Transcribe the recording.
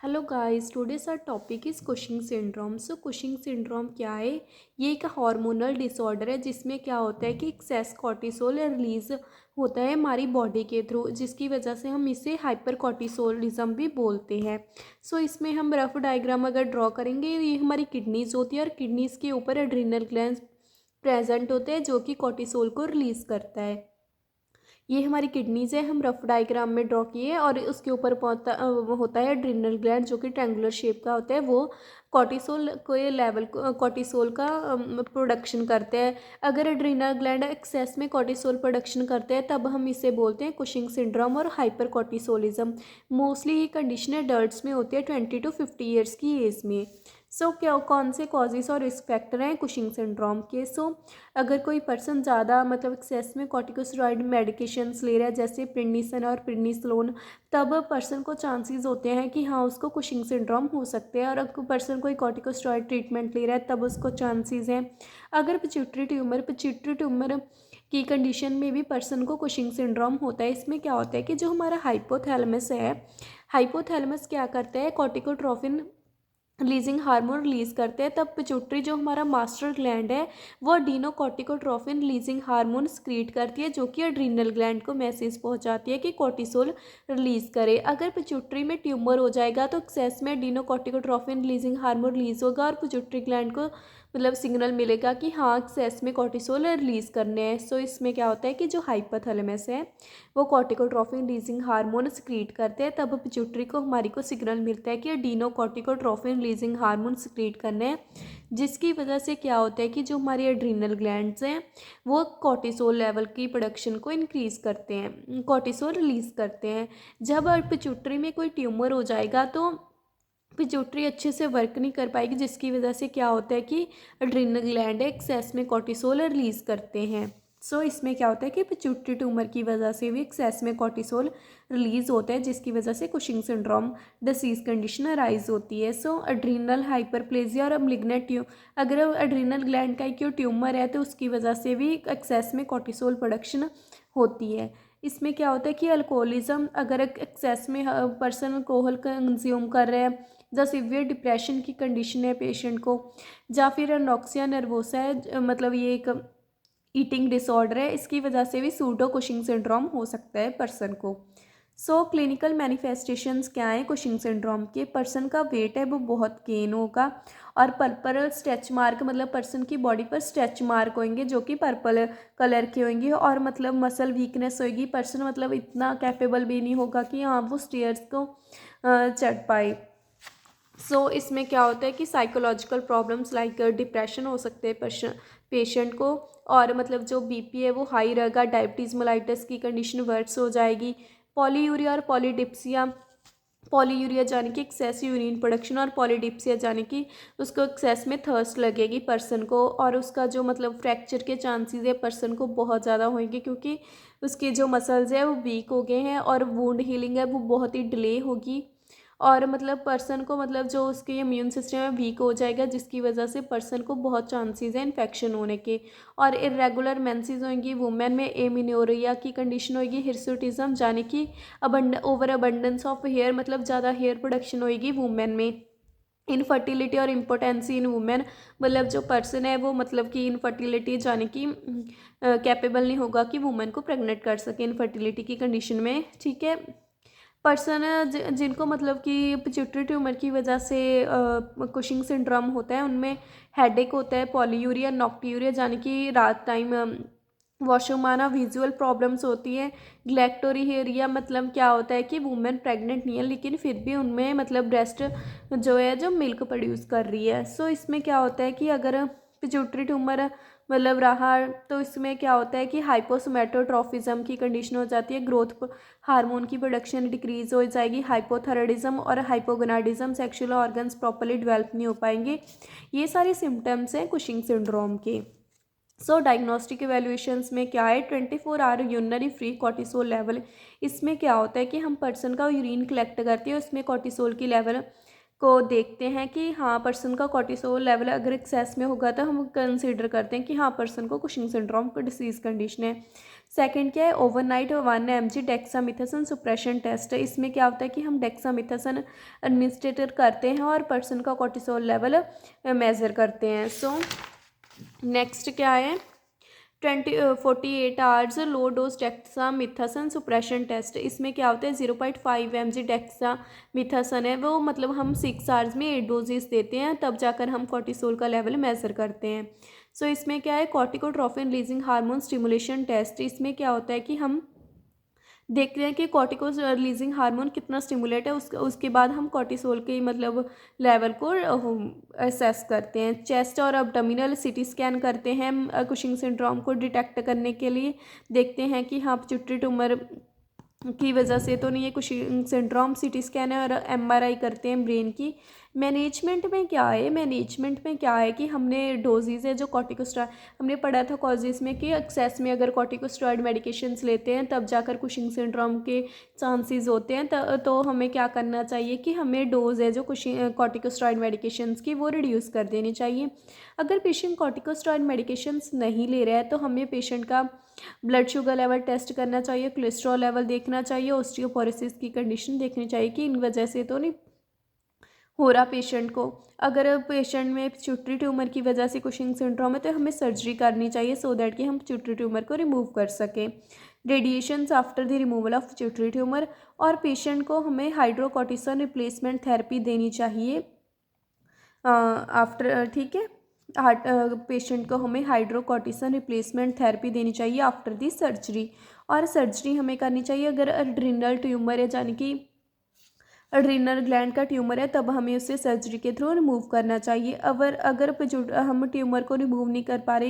Hello guys, today's our topic is Cushing syndrome. So Cushing syndrome क्या है? ये एक हार्मोनल डिसऑर्डर है जिसमें क्या होता है कि एक्सेस कॉर्टिसोल रिलीज होता है हमारी बॉडी के थ्रू, जिसकी वजह से हम इसे हाइपर कॉर्टिसोलिज्म भी बोलते हैं। सो इसमें हम रफ डायग्राम अगर ड्रॉ करेंगे, ये हमारी किडनीज होती है और किडनीज के ऊपर एड्रिनल ग्लैंड प्रेजेंट होते हैं जो कि कॉर्टिसोल को रिलीज करता है। ये हमारी किडनीज़ है, हम रफ डायग्राम में ड्रॉ किए और उसके ऊपर होता है एड्रिनल ग्लैंड जो कि ट्रायंगुलर शेप का होता है। वो कॉर्टिसोल के लेवल को कॉर्टिसोल का प्रोडक्शन करते हैं। अगर एड्रिनल ग्लैंड एक्सेस में कॉर्टिसोल प्रोडक्शन करते हैं तब हम इसे बोलते हैं कुशिंग सिंड्रोम और हाइपर कॉर्टिसोलिज्म। मोस्टली ये कंडीशन एडल्ट्स में होती है 20 to 50 ईयर्स की एज में। सो क्या कौन से कॉजेज़ और रिस्क फैक्टर हैं कुशिंग सिंड्रोम के? अगर कोई पर्सन ज़्यादा एक्सेस में कॉर्टिकोस्टेरॉइड मेडिकेशंस ले रहा है जैसे प्रेडनिसन और प्रेडनिसोलोन, तब पर्सन को चांसेस होते हैं कि हाँ उसको कुशिंग सिंड्रोम हो सकते हैं। और अगर पर्सन कोई कॉर्टिकोस्टेरॉइड ट्रीटमेंट ले रहा है तब उसको चांसेस हैं। अगर पिट्यूटरी ट्यूमर की कंडीशन में भी पर्सन को कुशिंग सिंड्रोम होता है। इसमें क्या होता है कि जो हमारा हाइपोथैलेमस है, हाइपोथैलेमस क्या करता है, कॉर्टिकोट्रोफिन रिलीजिंग हार्मोन रिलीज करते हैं। तब पिट्यूटरी जो हमारा मास्टर ग्लैंड है वो अडीनोकॉर्टिकोट्रोफिन रिलीजिंग हार्मोन स्क्रीट करती है जो कि एड्रीनल ग्लैंड को मैसेज पहुंचाती है कि कॉर्टिसोल रिलीज करे। अगर पिट्यूटरी में ट्यूमर हो जाएगा तो एक्सेस में अडीनोकॉर्टिकोट्रोफिन रिलीजिंग हार्मोन रिलीज होगा और पिट्यूटरी ग्लैंड को सिग्नल मिलेगा कि हाँ एक्सेस में कॉर्टिसोल रिलीज करने हैं। सो इसमें क्या होता है कि जो हाइपोथैलेमस है वो कॉर्टिकोट्रोफिन रिलीजिंग हार्मोन स्क्रीट करते हैं। तब पिट्यूटरी को हमारी को सिग्नल मिलता है कि अडीनोकॉर्टिकोट्रोफिन रिलीजिंग हार्मोन स्क्रीट करने हैं, जिसकी वजह से क्या होता है कि जो हमारी एड्रीनल ग्लैंड्स हैं वो कॉर्टिसोल लेवल की प्रोडक्शन को इंक्रीज़ करते हैं, कॉर्टिसोल रिलीज़ करते हैं। जब पिट्यूटरी में कोई ट्यूमर हो जाएगा तो पिट्यूटरी अच्छे से वर्क नहीं कर पाएगी, जिसकी वजह से क्या होता है कि एड्रीनल ग्लैंड एक्सेस में कॉर्टिसोल रिलीज़ करते हैं। इसमें क्या होता है कि पिट्यूटरी ट्यूमर की वजह से भी एक्सेस में कॉर्टिसोल रिलीज होता है, जिसकी वजह से Cushing syndrome disease condition arise होती है। एड्रीनल हाइपरप्लेजिया और मलिग्नेंट अगर एड्रीनल ग्लैंड का क्यों ट्यूमर है तो उसकी वजह से भी एक्सेस में कॉर्टिसोल प्रोडक्शन होती है। इसमें क्या होता है कि अल्कोहलिज्म, अगर एक्सेस में पर्सन अल्कोहल कंज्यूम कर रहे हैं, या सीवियर डिप्रेशन की कंडीशन है पेशेंट को, या फिर एनोक्सिया नर्वोसा है, ये एक ईटिंग डिसऑर्डर है, इसकी वजह से भी सूडो कुशिंग सिंड्रोम हो सकता है पर्सन को। क्लिनिकल मैनिफेस्टेशंस क्या है कुशिंग सिंड्रोम के? पर्सन का वेट है वो बहुत गेन होगा और पर्पल स्ट्रेच मार्क, पर्सन की बॉडी पर स्ट्रेच मार्क होंगे जो कि पर्पल कलर के होंगे, और मसल वीकनेस होगी। पर्सन इतना कैपेबल भी नहीं होगा कि हाँ वो स्टेयर्स को चढ़ पाए। इसमें क्या होता है कि साइकोलॉजिकल प्रॉब्लम्स लाइक डिप्रेशन हो सकते हैं पेशेंट को, और जो बीपी है वो हाई रहेगा, डायबिटीज़ मेलाइटस की कंडीशन वर्स हो जाएगी। पॉलीयूरिया और पॉलीडिप्सिया, पॉलीयूरिया जाने कि एक्सेस यूरिन प्रोडक्शन, और पॉलीडिप्सिया जाने कि उसको एक्सेस में थर्स्ट लगेगी पर्सन को, और उसका जो फ्रैक्चर के चांसेस है पर्सन को बहुत ज़्यादा होंगे क्योंकि उसके जो मसल्स है वो वीक हो गए हैं और वुंड हीलिंग है वो बहुत ही डिले होगी, और पर्सन को जो उसके इम्यून सिस्टम है वीक हो जाएगा, जिसकी वजह से पर्सन को बहुत चांसेस है इन्फेक्शन होने के। और इरेगुलर मेंसेस होंगी वुमेन में, एमिनोरिया की कंडीशन होगी, हिर्सुटिज्म यानी कि ओवर अबंडेंस ऑफ हेयर, ज़्यादा हेयर प्रोडक्शन होगी वुमेन में। इनफर्टिलिटी और इम्पोटेंसी इन वुमेन, जो पर्सन है वो कि इनफर्टिलिटी जाने कि कैपेबल नहीं होगा कि वुमेन को प्रेग्नेंट कर सके इनफर्टिलिटी की कंडीशन में। ठीक है, पर्सन जिनको कि पिट्यूटरी ट्यूमर की वजह से कुशिंग सिंड्रोम होता है उनमें हेडेक होता है, पॉलीयूरिया, नॉक्ट्यूरिया यानी कि रात टाइम वॉशरूम आना, विजुअल प्रॉब्लम्स होती है, ग्लैक्टोरिहेरिया, क्या होता है कि वुमेन प्रेग्नेंट नहीं है लेकिन फिर भी उनमें ब्रेस्ट जो है जो मिल्क प्रोड्यूस कर रही है। इसमें क्या होता है कि अगर पिट्यूटरी ट्यूमर रहा तो इसमें क्या होता है कि हाइपोसोमैटोट्रॉफिज्म की कंडीशन हो जाती है, ग्रोथ हार्मोन की प्रोडक्शन डिक्रीज हो जाएगी, हाइपोथायराइडिज्म और hypogonadism, sexual organs properly develop नहीं हो पाएंगे। ये सारे सिम्टम्स हैं कुशिंग सिंड्रोम के। डायग्नोस्टिक इवेल्युएशंस में क्या है, 24 hour urinary free cortisol level. इसमें क्या होता है कि हम पर्सन का यूरिन कलेक्ट करते हैं, उसमें कॉर्टिसोल की लेवल को देखते हैं कि हाँ पर्सन का कॉर्टिसोल लेवल अगर एक्सेस में होगा तो हम कंसीडर करते हैं कि हाँ पर्सन को कुशिंग सिंड्रोम को डिसीज़ कंडीशन है। सेकंड क्या है, overnight 1 mg dexamethasone suppression test. इसमें क्या होता है कि हम डेक्सामिथासोन एडमिनिस्ट्रेटर करते हैं और पर्सन का कोर्टिसोल लेवल मेज़र करते हैं। सो नेक्स्ट क्या है, 48 hours low dose dexamethasone suppression test. इसमें क्या होता है, 0.5 mg डेक्सामिथासोन है वो, मतलब हम 6 आवर्स में 8 डोजेस देते हैं, तब जाकर हम कोर्टिसोल का लेवल मेज़र करते हैं। सो इसमें क्या है, corticotropin releasing hormone stimulation test. इसमें क्या होता है कि हम देखते हैं कि कॉर्टिको रिलीजिंग हार्मोन कितना स्टिमुलेट है, उसके बाद हम कॉर्टिसोल के मतलब लेवल को असेस करते हैं। चेस्ट और अब्डोमिनल सीटी स्कैन करते हैं कुशिंग सिंड्रोम को डिटेक्ट करने के लिए, देखते हैं कि हाँ पिट्यूटरी ट्यूमर की वजह से तो नहीं है कुशिंग सिंड्रोम। सीटी स्कैन है और एमआरआई करते हैं ब्रेन की। मैनेजमेंट में क्या है, मैनेजमेंट में क्या है कि हमने डोजेज है जो कॉर्टिकोस्टेरॉइड, हमने पढ़ा था कॉजेज में कि एक्सेस में अगर कॉर्टिकोस्टेरॉइड मेडिकेशंस लेते हैं तब जाकर कुशिंग सिंड्रोम के चांसेस होते हैं। तो हमें क्या करना चाहिए कि हमें डोज है जो कॉर्टिकोस्टेरॉइड मेडिकेशंस की वो रिड्यूस कर देनी चाहिए। अगर पेशेंट कॉर्टिकोस्टेरॉइड मेडिकेशंस नहीं ले रहा है तो हमें पेशेंट का ब्लड शुगर लेवल टेस्ट करना चाहिए, कोलेस्ट्रॉल लेवल देखना चाहिए, ऑस्टियोपोरोसिस की कंडीशन देखनी चाहिए कि इन वजह से तो नहीं हो रहा पेशेंट को। अगर पेशेंट में पिट्यूटरी ट्यूमर की वजह से कुशिंग सिंड्रोम है तो हमें सर्जरी करनी चाहिए सो दैट कि हम पिट्यूटरी ट्यूमर को रिमूव कर सकें। Radiations after the removal of pituitary tumour, और पेशेंट को हमें हाइड्रोकोर्टिसोन रिप्लेसमेंट थेरेपी देनी चाहिए आफ्टर, ठीक है। हार्ट पेशेंट को हमें हाइड्रोकोर्टिसोन रिप्लेसमेंट थेरेपी देनी चाहिए आफ्टर दी सर्जरी। और सर्जरी हमें करनी चाहिए अगर एड्रिनल ट्यूमर है, यानी कि एड्रिनल ग्लैंड का ट्यूमर है, तब हमें उसे सर्जरी के थ्रू रिमूव करना चाहिए। अगर हम ट्यूमर को रिमूव नहीं कर पा रहे